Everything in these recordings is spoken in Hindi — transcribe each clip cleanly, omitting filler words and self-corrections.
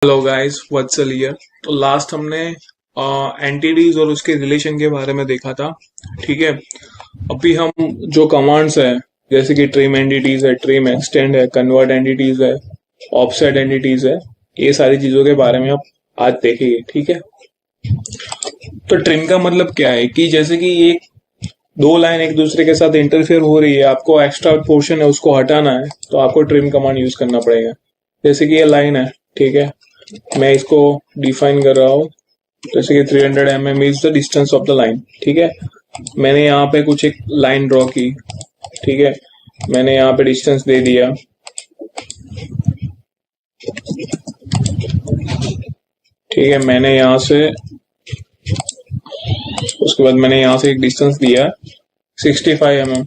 Hello guys, Vatsal here. तो लास्ट हमने एंटिटीज और उसके रिलेशन के बारे में देखा था। ठीक है। अभी हम जो कमांड्स है, जैसे कि ट्रिम एंटिटीज है, ट्रिम एक्सटेंड है, कन्वर्ट एंटिटीज है, ऑफसेट एंटिटीज है, ये सारी चीजों के बारे में आप आज देखेंगे। ठीक है। तो ट्रिम का मतलब क्या है कि जैसे कि एक दो लाइन एक दूसरे के साथ इंटरफेयर हो रही है, आपको एक्स्ट्रा पोर्शन है उसको हटाना है, तो आपको ट्रिम कमांड यूज करना पड़ेगा। जैसे कि ये लाइन है, ठीक है, मैं इसको डिफाइन कर रहा हूँ। जैसे कि 300 mm is the distance of the line. ठीक है। मैंने यहाँ पे कुछ एक लाइन ड्रॉ की। ठीक है। मैंने यहाँ पे डिस्टेंस दे दिया। ठीक है। मैंने यहाँ से उसके बाद मैंने यहाँ से एक डिस्टेंस दिया 65 mm।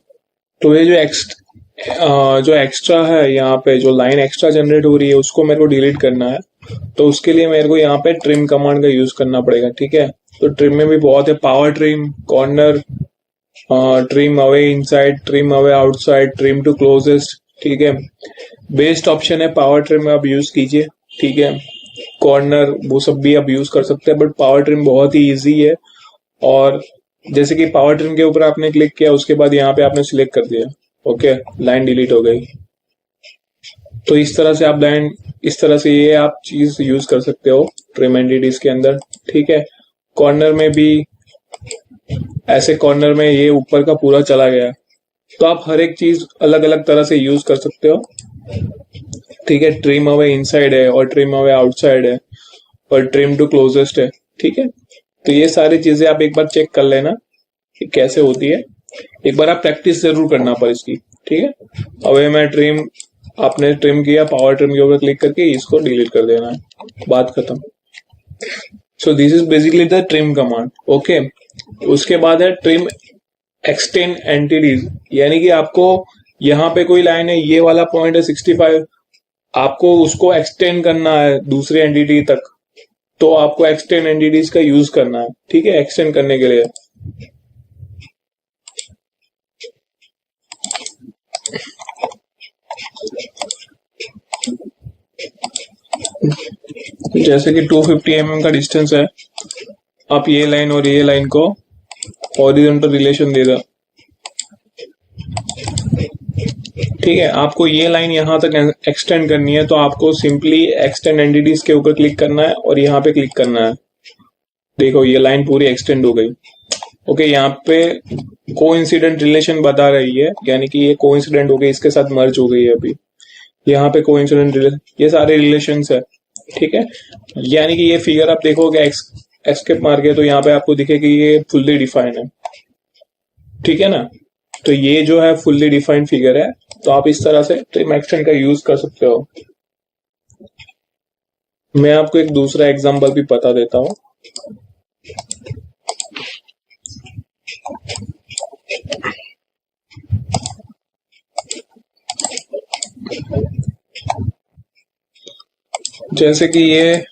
तो ये जो एक्स्ट्रा है, यहाँ पे जो लाइन एक्स्ट्रा जनरेट हो रही है उसको मेरे को डिलीट करना है। तो उसके लिए मेरे को यहाँ पे ट्रिम कमांड का यूज करना पड़ेगा। ठीक है। तो ट्रिम में भी बहुत है, power trim, corner, trim away inside, trim away outside, trim to closest. ठीक है। बेस्ट ऑप्शन है पावर ट्रिम, आप यूज कीजिए। ठीक है। कॉर्नर वो सब भी आप यूज कर सकते हैं, बट पावर ट्रिम बहुत ही इजी है। और जैसे कि पावर ट्रिम के ऊपर आपने क्लिक किया, उसके बाद यहाँ पे आपने सिलेक्ट कर दिया, ओके, लाइन डिलीट हो गई। तो इस तरह से ये आप चीज यूज कर सकते हो ट्रिम एंटिटीज के अंदर। ठीक है। कॉर्नर में भी ऐसे, कॉर्नर में ये ऊपर का पूरा चला गया, तो आप हर एक चीज अलग अलग तरह से यूज कर सकते हो। ठीक है। ट्रिम अवे इनसाइड है और ट्रिम अवे आउटसाइड है और ट्रिम टू क्लोजेस्ट है। ठीक है। तो ये सारी चीजें आप एक बार चेक कर लेना कि कैसे होती है। एक बार आप प्रैक्टिस जरूर करना पर इसकी। ठीक है। अवे मैं ट्रिम, आपने ट्रिम किया, पावर ट्रिम के ऊपर क्लिक करके इसको डिलीट कर देना है, बात खत्म। So this is basically the trim command. Okay. उसके बाद है ट्रिम एक्सटेंड एंटिटीज, यानी कि आपको यहाँ पे कोई लाइन है, ये वाला पॉइंट है 65, आपको उसको एक्सटेंड करना है दूसरे एंटिटी तक, तो आपको एक्सटेंड एंटिटीज का यूज करना है। ठीक है। एक्सटेंड करने के लिए जैसे कि 250 mm का डिस्टेंस है, आप ये लाइन और ये लाइन को हॉरिजॉन्टल रिलेशन दे दो। ठीक है। आपको ये लाइन यहां तक एक्सटेंड करनी है, तो आपको सिंपली एक्सटेंड एंटिटीज के ऊपर क्लिक करना है और यहाँ पे क्लिक करना है। देखो ये लाइन पूरी एक्सटेंड हो गई। ओके। यहाँ पे कोइंसिडेंट रिलेशन बता रही है, यानी कि ये कोइंसिडेंट हो गई, इसके साथ मर्ज हो गई है अभी। यहाँ पे कोइंसिडेंट रिलेशन, ये सारे रिलेशंस है। ठीक है। यानी कि ये फिगर आप देखोगे, एस्केप मार के, तो यहाँ पे आपको दिखेगा ये फुल्ली डिफाइंड है। ठीक है ना। तो ये जो है फुल्ली डिफाइंड फिगर है, तो आप इस तरह से ट्रिम एक्सटेंड का यूज कर सकते हो। मैं आपको एक दूसरा एग्जांपल भी बता देता हूं। जैसे कि ये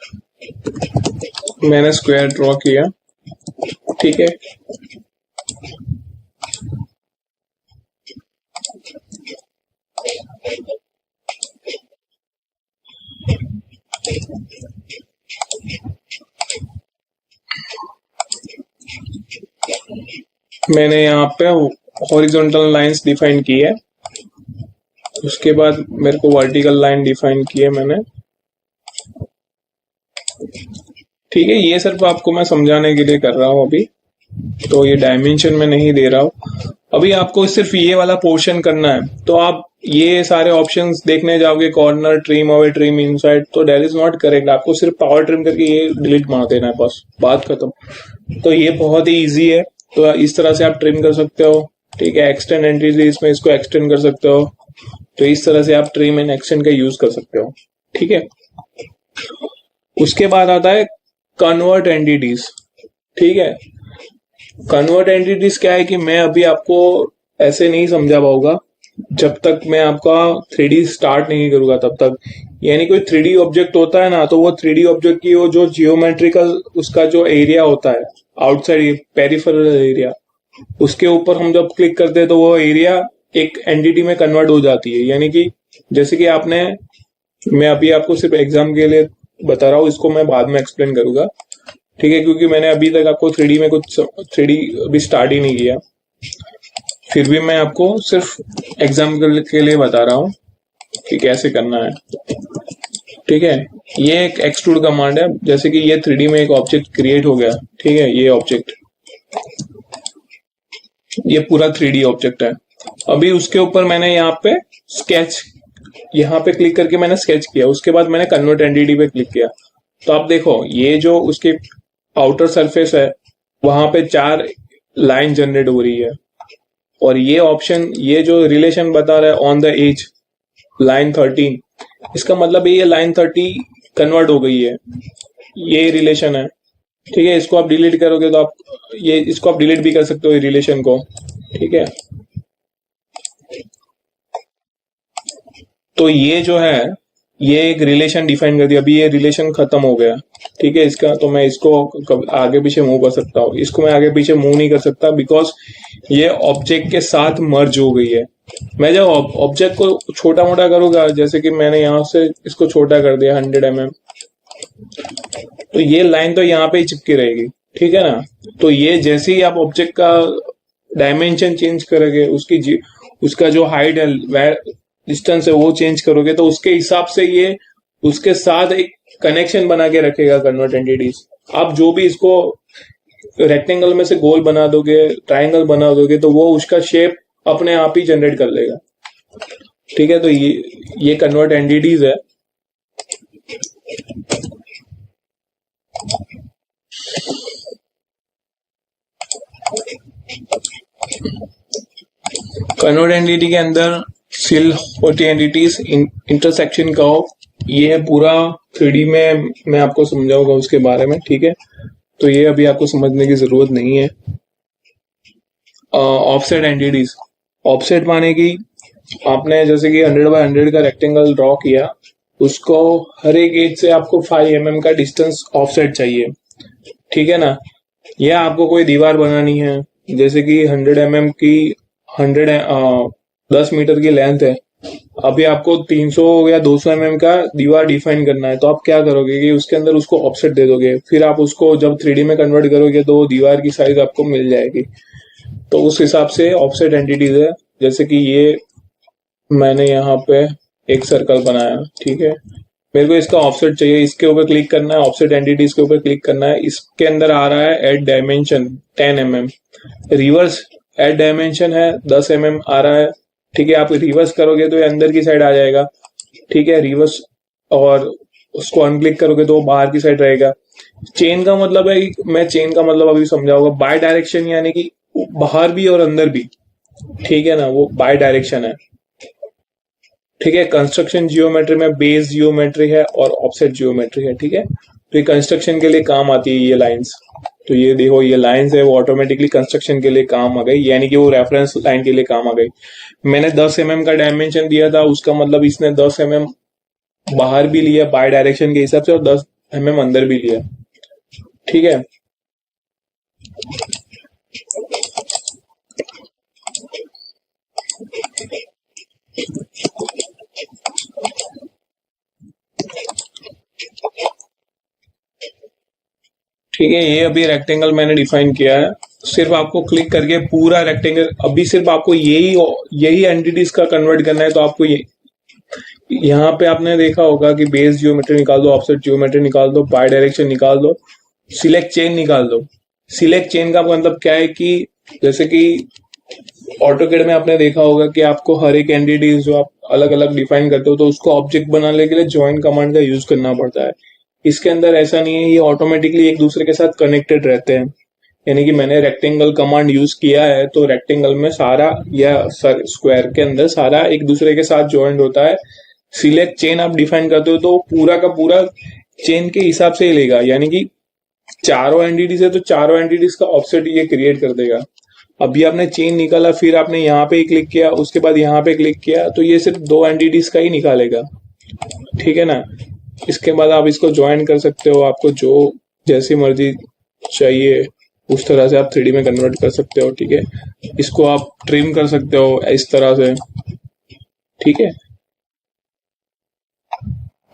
मैंने स्क्वायर ड्रॉ किया। ठीक है। मैंने यहाँ पे हॉरिजॉन्टल लाइंस डिफाइन की है, उसके बाद मेरे को वर्टिकल लाइन डिफाइन की है मैंने। ठीक है। ये सिर्फ आपको मैं समझाने के लिए कर रहा हूँ अभी, तो ये डायमेंशन में नहीं दे रहा हूँ। अभी आपको सिर्फ ये वाला पोर्शन करना है, तो आप ये सारे ऑप्शंस देखने जाओगे, corner, trim away, trim inside, तो दैट इज नॉट करेक्ट। आपको सिर्फ पावर ट्रिम करके ये डिलीट मार देना है, बस, बात खत्म। तो ये बहुत ही इजी है, तो इस तरह से आप ट्रिम कर सकते हो। ठीक है। एक्सटेंड एंटिटीज में इसको एक्सटेंड कर सकते हो, तो इस तरह से आप ट्रिम एंड एक्सटेंड का यूज कर सकते हो। ठीक है। उसके बाद आता है कन्वर्ट एंटिटीज। ठीक है। कन्वर्ट एंटिटीज क्या है कि मैं अभी आपको ऐसे नहीं समझा पाऊंगा जब तक मैं आपका 3D स्टार्ट नहीं करूंगा तब तक। यानी कोई 3D ऑब्जेक्ट होता है ना, तो वो 3D ऑब्जेक्ट की वो जो जियोमेट्रिकल उसका जो एरिया होता है, आउटसाइड पेरिफेरल एरिया, उसके ऊपर हम जब क्लिक करते हैं तो वो एरिया एक एंटिटी में कन्वर्ट हो जाती है। यानी कि जैसे कि मैं अभी आपको सिर्फ एग्जाम के लिए बता रहा हूँ इसको मैं बाद में एक्सप्लेन करूंगा, ठीक है, क्योंकि मैंने अभी तक आपको 3D में कुछ 3D अभी स्टार्ट ही नहीं किया। फिर भी मैं आपको सिर्फ एग्जाम्पल के लिए बता रहा हूँ कि कैसे करना है, ठीक है। ये एक एक्सट्रूड कमांड है, जैसे कि ये 3D में एक ऑब्जेक्ट क्रिएट हो गया, ठीक है। ये ऑब्जेक्ट, ये पूरा 3D ऑब्जेक्ट है। अभी उसके ऊपर मैंने यहाँ पे स्केच, यहाँ पे क्लिक करके मैंने स्केच किया, उसके बाद मैंने कन्वर्ट एंटिटी पे क्लिक किया। तो आप देखो ये जो उसके आउटर सरफेस है वहां पे 4 लाइन जनरेट हो रही है, और ये ऑप्शन, ये जो रिलेशन बता रहा है ऑन द एज लाइन 13, इसका मतलब ये लाइन 30 कन्वर्ट हो गई है, ये रिलेशन है, ठीक है। इसको आप डिलीट करोगे तो आप ये, इसको आप डिलीट भी कर सकते हो रिलेशन को, ठीक है। तो ये जो है ये एक रिलेशन डिफाइन कर दिया, अभी ये रिलेशन खत्म हो गया, ठीक है इसका। तो मैं इसको आगे पीछे मूव कर सकता हूँ, इसको मैं आगे पीछे मूव नहीं कर सकता बिकॉज ये ऑब्जेक्ट के साथ मर्ज हो गई है। मैं जब ऑब्जेक्ट को छोटा मोटा करूंगा, जैसे कि मैंने यहां से इसको छोटा कर दिया 100 mm, तो ये लाइन तो यहाँ पे ही चिपकी रहेगी, ठीक है ना। तो ये जैसे ही आप ऑब्जेक्ट का डायमेंशन चेंज करोगे, उसका जो हाइट है, डिस्टेंस है, वो चेंज करोगे, तो उसके हिसाब से ये उसके साथ एक कनेक्शन बना के रखेगा कन्वर्ट एंटिटीज। आप जो भी इसको रेक्टेंगल में से गोल बना दोगे, ट्राइंगल बना दोगे, तो वो उसका शेप अपने आप ही जनरेट कर लेगा, ठीक है। तो ये कन्वर्ट एंटिटीज है। कन्वर्ट एंटिटी के अंदर सिल होती एंटिटीज, इंटरसेक्शन का, ये पूरा 3D में मैं आपको समझाऊंगा उसके बारे में, ठीक है। तो ये अभी आपको समझने की जरूरत नहीं है। ऑफसेट एंटिटीज, ऑफसेट माने कि आपने जैसे कि 100 बाय 100 का रेक्टेंगल ड्रॉ किया, उसको हर एक एज से आपको 5 mm का डिस्टेंस ऑफसेट चाहिए, ठीक है ना। या आपको कोई दीवार बनानी है, जैसे कि 100 mm की 10 मीटर की लेंथ है, अभी आपको 300 या 200 mm का दीवार डिफाइन करना है, तो आप क्या करोगे कि उसके अंदर उसको ऑफसेट दे दोगे, फिर आप उसको जब 3D में कन्वर्ट करोगे तो दीवार की साइज आपको मिल जाएगी। तो उस हिसाब से ऑफसेट एंटिटीज है। जैसे कि ये मैंने यहाँ पे एक सर्कल बनाया, ठीक है, मेरे को इसका ऑफसेट चाहिए, इसके ऊपर क्लिक करना है, ऑफसेट एंटिटीज के ऊपर क्लिक करना है। इसके अंदर आ रहा है add dimension 10 mm, reverse add dimension है 10 mm आ रहा है, ठीक है। आप रिवर्स करोगे तो ये अंदर की साइड आ जाएगा, ठीक है, रिवर्स, और उसको अनक्लिक करोगे तो बाहर की साइड रहेगा। चेन का मतलब है, मैं चेन का मतलब अभी समझाऊंगा, बाय डायरेक्शन यानी कि बाहर भी और अंदर भी, ठीक है ना, वो बाय डायरेक्शन है, ठीक है। कंस्ट्रक्शन जियोमेट्री में बेस जियोमेट्री है और ऑफसेट जियोमेट्री है, ठीक है। तो ये कंस्ट्रक्शन के लिए काम आती है ये लाइंस। तो ये देखो ये लाइंस है, वो ऑटोमेटिकली कंस्ट्रक्शन के लिए काम आ गई, यानी कि वो रेफरेंस लाइन के लिए काम आ गई। मैंने 10 mm का डायमेंशन दिया था, उसका मतलब इसने 10 mm बाहर भी लिया बाय डायरेक्शन के हिसाब से, और 10 mm अंदर भी लिया, ठीक है। ठीक है, ये अभी रेक्टेंगल मैंने डिफाइन किया है। सिर्फ आपको क्लिक करके पूरा रेक्टेंगल, अभी सिर्फ आपको यही एंटिटीज का कन्वर्ट करना है। तो आपको ये यहाँ पे आपने देखा होगा कि बेस जियोमेट्री निकाल दो, ऑफसेट जियोमेट्री निकाल दो, बाय डायरेक्शन निकाल दो, सिलेक्ट चेन निकाल दो। सिलेक्ट चेन का मतलब क्या है कि जैसे कि ऑटोकैड में आपने देखा होगा कि आपको हर एक एंटिटीज जो आप अलग अलग डिफाइन करते हो, तो उसको ऑब्जेक्ट बनाने के लिए ज्वाइन कमांड का यूज करना पड़ता है। इसके अंदर ऐसा नहीं है, ये ऑटोमेटिकली एक दूसरे के साथ कनेक्टेड रहते हैं। यानी कि मैंने रेक्टेंगल कमांड यूज किया है, तो रेक्टेंगल में सारा या स्क्वायर के अंदर सारा एक दूसरे के साथ ज्वाइंट होता है। सिलेक्ट चेन आप डिफाइन करते हो तो पूरा का पूरा चेन के हिसाब से ही लेगा, यानी कि चारों एंटिटीज है तो चारों एंटिटीज का ऑफसेट ये क्रिएट कर देगा। अभी आपने चेन निकाला, फिर आपने यहाँ पे क्लिक किया, उसके बाद यहाँ पे क्लिक किया, तो ये सिर्फ 2 एंटिटीज का ही निकालेगा, ठीक है ना। इसके बाद आप इसको ज्वाइन कर सकते हो, आपको जो जैसी मर्जी चाहिए उस तरह से आप 3D में कन्वर्ट कर सकते हो, ठीक है। इसको आप ट्रिम कर सकते हो इस तरह से, ठीक है।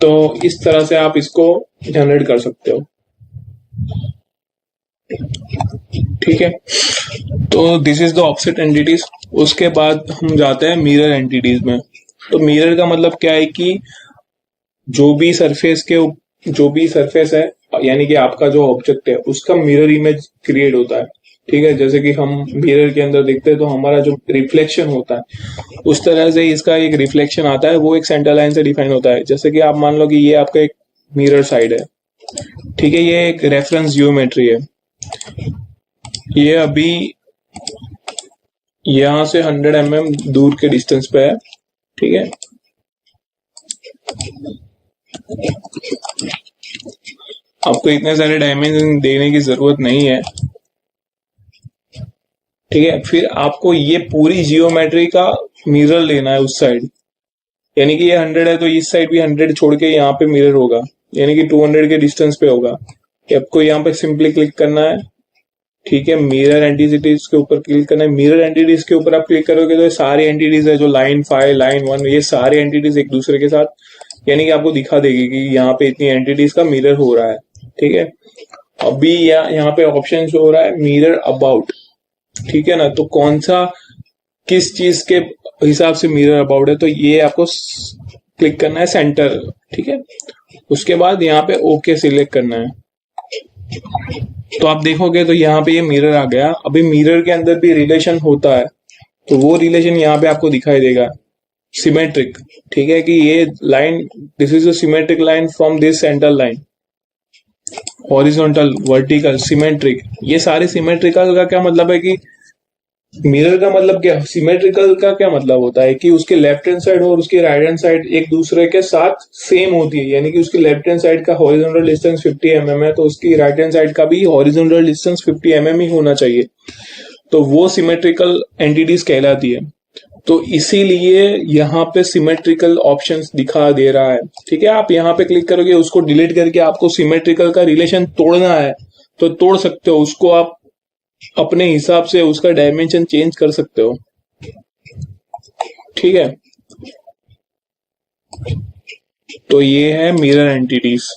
तो इस तरह से आप इसको जनरेट कर सकते हो। ठीक है, तो this is the offset entities. उसके बाद हम जाते हैं मिरर एंटिटीज में। तो मिरर का मतलब क्या है कि जो भी सरफेस है, यानी कि आपका जो ऑब्जेक्ट है उसका मिरर इमेज क्रिएट होता है। ठीक है, जैसे कि हम मिरर के अंदर देखते हैं तो हमारा जो रिफ्लेक्शन होता है उस तरह से इसका एक रिफ्लेक्शन आता है, वो एक सेंटर लाइन से डिफाइन होता है। जैसे कि आप मान लो कि ये आपका एक मिरर साइड है। ठीक है, ये एक रेफरेंस जियोमेट्री है। ये अभी यहां से 100 mm दूर के डिस्टेंस पे है। ठीक है, आपको इतने सारे डायमेंशन देने की जरूरत नहीं है। ठीक है, फिर आपको ये पूरी जियोमेट्री का मिरर लेना है उस साइड, यानी कि ये 100 है तो इस साइड भी 100 छोड़ के यहाँ पे मिरर होगा, यानी कि 200 के डिस्टेंस पे होगा। आपको यहाँ पे सिंपली क्लिक करना है। ठीक है, मिरर एंटिटीज के ऊपर क्लिक करना है। मिरर एंटिटीज के ऊपर आप क्लिक करोगे तो ये सारी एंटिटीज है, जो लाइन 5 लाइन 1, ये सारी एंटिटीज एक दूसरे के साथ, यानी कि आपको दिखा देगी कि यहाँ पे इतनी एंटिटीज का मिरर हो रहा है। ठीक है, अभी यहाँ पे ऑप्शन हो रहा है मिरर अबाउट। ठीक है ना, तो कौन सा किस चीज के हिसाब से मिरर अबाउट है, तो ये आपको क्लिक करना है सेंटर। ठीक है, उसके बाद यहाँ पे ओके सिलेक्ट करना है। तो आप देखोगे तो यहाँ पे ये मिरर आ गया। अभी मिरर के अंदर भी रिलेशन होता है, तो वो रिलेशन यहाँ पे आपको दिखाई देगा, सिमेट्रिक। ठीक है, कि ये line, this is a symmetric line from this centre line, horizontal, vertical, symmetric. ये सारे सिमेट्रिकल का क्या मतलब है कि मिरर का मतलब क्या, सिमेट्रिकल का क्या मतलब होता है कि उसके लेफ्ट हैंड साइड और उसकी राइट हैंड साइड एक दूसरे के साथ सेम होती है। यानी कि उसकी लेफ्ट हैंड साइड का हॉरिजॉन्टल डिस्टेंस 50 mm है, तो उसकी राइट हैंड साइड का भी हॉरिजॉन्टल डिस्टेंस 50 mm ही होना चाहिए। तो वो सिमेट्रिकल एंटिटीज कहलाती है। तो इसीलिए यहाँ पे सिमेट्रिकल ऑप्शंस दिखा दे रहा है। ठीक है, आप यहाँ पे क्लिक करोगे, उसको डिलीट करके आपको सिमेट्रिकल का रिलेशन तोड़ना है तो तोड़ सकते हो। उसको आप अपने हिसाब से उसका डायमेंशन चेंज कर सकते हो। ठीक है, तो ये है मिरर एंटिटीज।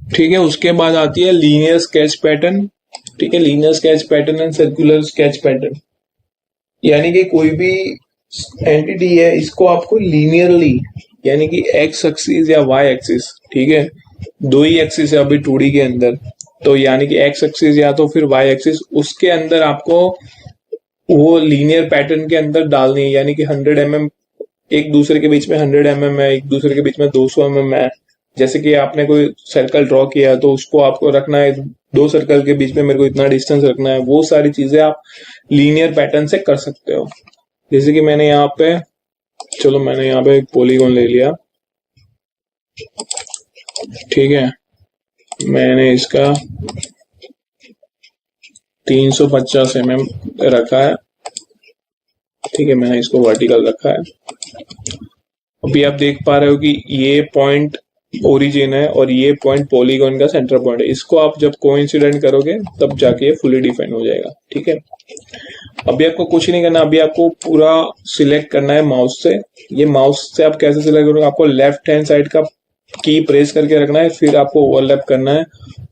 ठीक है, उसके बाद आती है लीनियर स्केच पैटर्न। ठीक है, linear sketch pattern and circular sketch pattern, यानी कि कोई भी एंटिटी है इसको आपको लीनियरली, यानी कि एक्स एक्सिस या वाई एक्सिस, ठीक है, दो ही एक्सिस है अभी 2D के अंदर, तो यानी कि एक्स एक्सिस या तो फिर वाई एक्सिस, उसके अंदर आपको वो लीनियर पैटर्न के अंदर डालनी है। यानी कि 100 mm एक दूसरे के बीच में 100 mm है, एक दूसरे के बीच में 200 mm है। जैसे कि आपने कोई सर्कल ड्रॉ किया तो उसको आपको रखना है, दो सर्कल के बीच में मेरे को इतना डिस्टेंस रखना है। वो सारी चीजें आप लीनियर पैटर्न से कर सकते हो। जैसे कि मैंने यहाँ पे, चलो मैंने यहाँ पे एक पॉलीगॉन ले लिया। ठीक है, मैंने इसका 350 mm रखा है। ठीक है, मैंने इसको वर्टिकल रखा है। अभी आप देख पा रहे हो कि ये पॉइंट ओरिजिन है और ये पॉइंट पॉलीगॉन का सेंटर पॉइंट है। इसको आप जब कोइंसिडेंट करोगे तब जाके ये फुली डिफाइन हो जाएगा। ठीक है, अभी आपको कुछ नहीं करना, अभी आपको पूरा सिलेक्ट करना है माउस से। ये माउस से आप कैसे सिलेक्ट करोगे, आपको लेफ्ट हैंड साइड का की प्रेस करके रखना है, फिर आपको ओवरलैप करना है।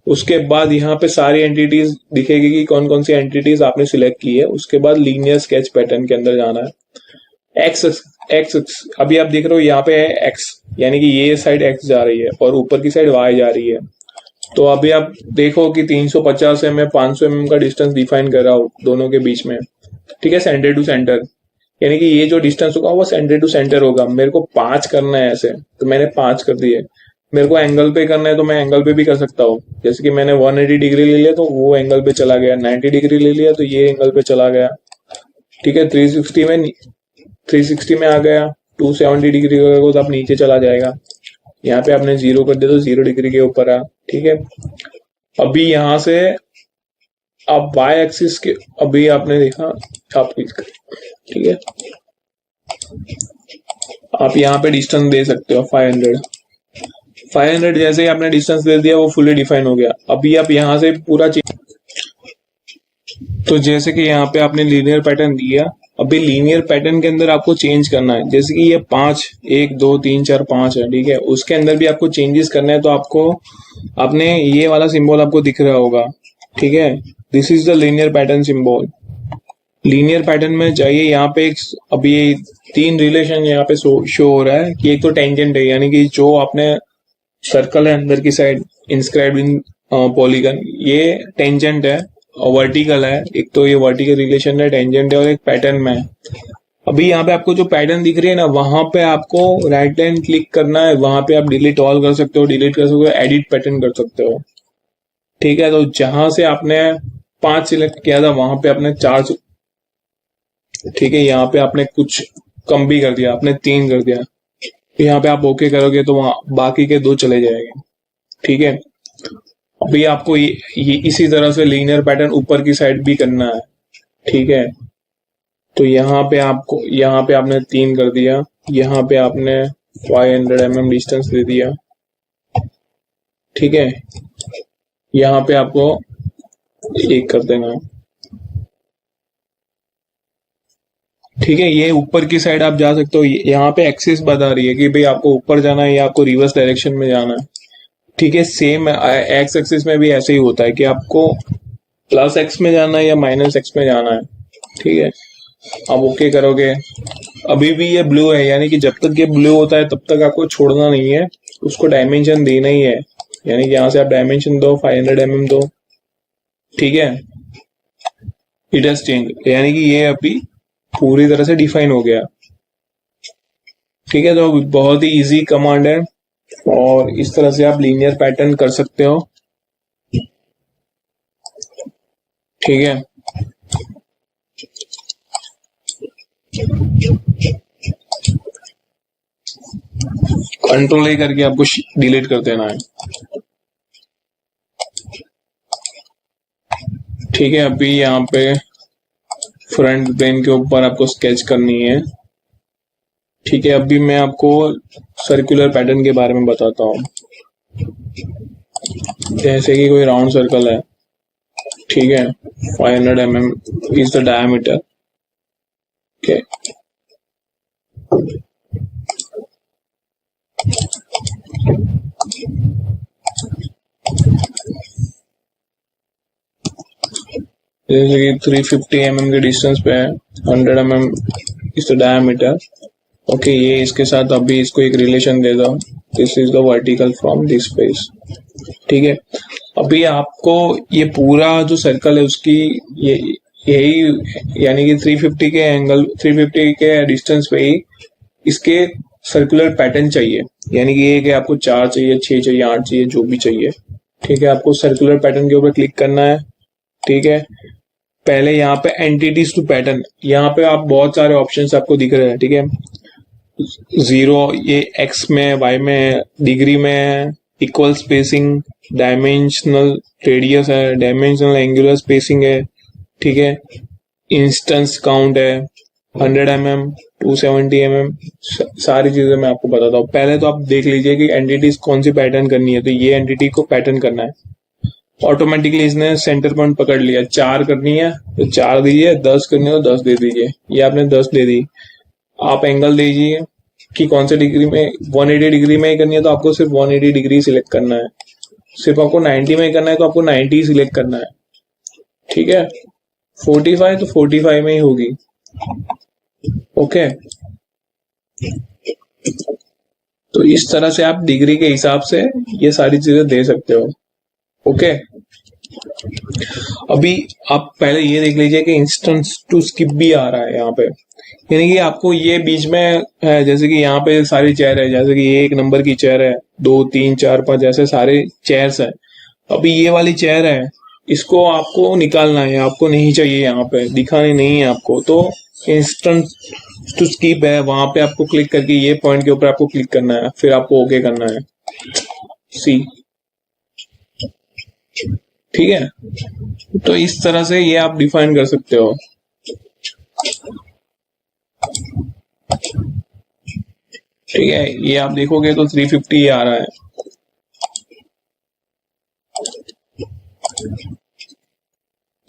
उसके बाद यहाँ पे सारी एंटिटीज दिखेगी कि कौन कौन सी एंटिटीज आपने सिलेक्ट की है। उसके बाद लीनियर स्केच पैटर्न के अंदर जाना है। एक्स अभी आप देख रहे हो यहाँ पे है एक्स, यानी कि ये साइड एक्स जा रही है और ऊपर की साइड वाई जा रही है। तो अभी आप देखो कि 350 mm 500 mm का डिस्टेंस डिफाइन कर रहा हो दोनों के बीच में। ठीक है, सेंटर टू सेंटर, यानी कि ये जो डिस्टेंस होगा वो सेंटर टू सेंटर होगा। मेरे को 5 करना है ऐसे, तो मैंने 5 कर दिए। मेरे को एंगल पे करना है तो मैं एंगल पे भी कर सकता हूँ। जैसे कि मैंने 180 डिग्री ले लिया तो वो एंगल पे चला गया, 90 डिग्री ले लिया तो ये एंगल पे चला गया। ठीक है, 360 में आ गया, 270 डिग्री का तो आप नीचे चला जाएगा। यहाँ पे आपने 0 कर दिया तो 0 डिग्री के ऊपर आ। ठीक है, अभी यहाँ से आप वाई एक्सिस के, अभी आपने देखा आप, ठीक है, आप यहाँ पे डिस्टेंस दे सकते हो 500 जैसे ही आपने डिस्टेंस दे दिया वो फुली डिफाइन हो गया। अभी आप यहाँ से पूरा तो जैसे कि यहाँ पे आपने लीनियर पैटर्न दिया, अभी लीनियर पैटर्न के अंदर आपको चेंज करना है। जैसे कि ये 5 1 2 3 4 5 है, ठीक है, उसके अंदर भी आपको चेंजेस करना है। तो आपको आपने ये वाला सिंबल आपको दिख रहा होगा, ठीक है, this is the linear pattern symbol. Linear pattern में चाहिए यहाँ पे एक, अभी ये 3 रिलेशन यहाँ पे शो हो रहा है कि एक तो टेंजेंट है, यानी कि जो आपने सर्कल है अंदर की साइड इंस्क्राइब्ड इन पॉलीगन, ये टेंजेंट है और वर्टिकल है। एक तो ये वर्टिकल रिलेशन है, टेंजेंट है, और एक पैटर्न में है। अभी यहाँ पे आपको जो पैटर्न दिख रही है ना, वहां पे आपको राइट लाइन क्लिक करना है। वहां पे आप डिलीट ऑल कर सकते हो, डिलीट कर सकते हो, एडिट पैटर्न कर सकते हो, ठीक है। तो जहां से आपने 5 सिलेक्ट किया था वहां पे आपने 4, ठीक है, यहाँ पे आपने कुछ कम भी कर दिया, आपने 3 कर दिया। यहाँ पे आप ओके करोगे तो वहां बाकी के 2 चले जाएंगे, ठीक है। अभी आपको ये इसी तरह से लीनियर पैटर्न ऊपर की साइड भी करना है, ठीक है। तो यहाँ पे आपने 3 कर दिया, यहाँ पे आपने 500 mm डिस्टेंस दे दिया, ठीक है। यहाँ पे आपको 1 कर देना, ठीक है। ये ऊपर की साइड आप जा सकते हो। यहाँ पे एक्सिस बता रही है कि भाई आपको ऊपर जाना है या आपको रिवर्स डायरेक्शन में जाना है, ठीक है। सेम एक्स एक्सिस में भी ऐसे ही होता है कि आपको प्लस एक्स में जाना है या माइनस एक्स में जाना है, ठीक है। अब ओके करोगे। अभी भी ये ब्लू है, यानी कि जब तक ये ब्लू होता है तब तक आपको छोड़ना नहीं है, उसको डायमेंशन देना ही है। यानी कि यहाँ से आप डायमेंशन दो, 500 mm दो, ठीक है। इट हैज चेंज, यानी कि ये अभी पूरी तरह से डिफाइन हो गया, ठीक है। तो बहुत ही इजी कमांड है और इस तरह से आप लीनियर पैटर्न कर सकते हो, ठीक है। कंट्रोल ए करके आपको डिलीट कर देना है, ठीक है। अभी यहाँ पे फ्रंट प्लेन के ऊपर आपको स्केच करनी है, ठीक है। अभी मैं आपको सर्कुलर पैटर्न के बारे में बताता हूँ। जैसे कि कोई राउंड सर्कल है, ठीक है, 500 mm is the diameter, okay. जैसे कि 350 mm के डिस्टेंस पे है, 100 mm is the diameter, okay. ये इसके साथ अभी इसको एक रिलेशन दे दो, this is the vertical from this face, ठीक है। अभी आपको ये पूरा जो सर्कल है उसकी यही यानी कि 350 के एंगल, 350 के डिस्टेंस पे ही इसके सर्कुलर पैटर्न चाहिए। यानी कि ये कि आपको 4 चाहिए, 6 चाहिए, 8 चाहिए, जो भी चाहिए, ठीक है। आपको सर्कुलर पैटर्न के ऊपर क्लिक करना है, ठीक है। पहले यहाँ पे एंटिटीज टू पैटर्न, यहाँ पे आप बहुत सारे ऑप्शंस आपको दिख रहे हैं, ठीक है। 0 ये एक्स में, वाई में, डिग्री में, इक्वल स्पेसिंग, डायमेंशनल रेडियस है, डायमेंशनल एंगुलर स्पेसिंग है, ठीक है। इंस्टेंस काउंट है, 100 mm, 270 mm, सारी चीजें मैं आपको बताता हूँ। पहले तो आप देख लीजिए कि एंटिटीज कौन सी पैटर्न करनी है। तो ये एंटिटी को पैटर्न करना है, ऑटोमेटिकली इसने सेंटर पॉइंट पकड़ लिया। 4 करनी है तो 4 दीजिए, 10 करनी है तो 10 दे दीजिए। ये आपने 10 दे दी। आप एंगल दीजिए कि कौन से डिग्री में, 180 डिग्री में ही करनी है तो आपको सिर्फ 180 डिग्री सिलेक्ट करना है। सिर्फ आपको 90 में करना है तो आपको 90 सिलेक्ट करना है, ठीक है। 45 तो 45 में ही होगी, ओके। तो इस तरह से आप डिग्री के हिसाब से ये सारी चीजें दे सकते हो, ओके। अभी आप पहले ये देख लीजिए कि इंस्टेंस टू स्किप भी आ रहा है यहाँ पे, यानी कि आपको ये बीच में है। जैसे कि यहाँ पे सारी चेयर है, जैसे कि ये 1 नंबर की चेयर है, 2 3 4 5 ऐसे सारे चेयर्स है। अभी ये वाली चेयर है, इसको आपको निकालना है, आपको नहीं चाहिए, यहाँ पे दिखानी नहीं है आपको। तो इंस्टेंट टू स्किप है, वहां पे आपको क्लिक करके ये पॉइंट के ऊपर आपको क्लिक करना है, फिर आपको ओके करना है, सी, ठीक है। तो इस तरह से ये आप डिफाइन कर सकते हो, ठीक है। ये आप देखोगे तो 350 आ रहा है,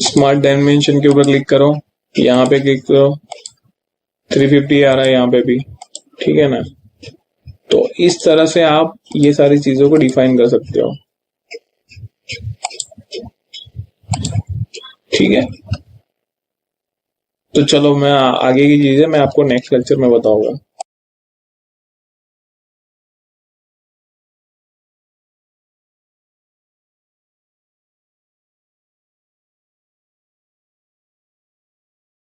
स्मार्ट डायमेंशन के ऊपर क्लिक करो, यहाँ पे क्लिक करो, 350 आ रहा है यहाँ पे भी, ठीक है ना। तो इस तरह से आप ये सारी चीजों को डिफाइन कर सकते हो, ठीक है। तो चलो मैं आगे की चीजें मैं आपको नेक्स्ट लेक्चर में बताऊंगा।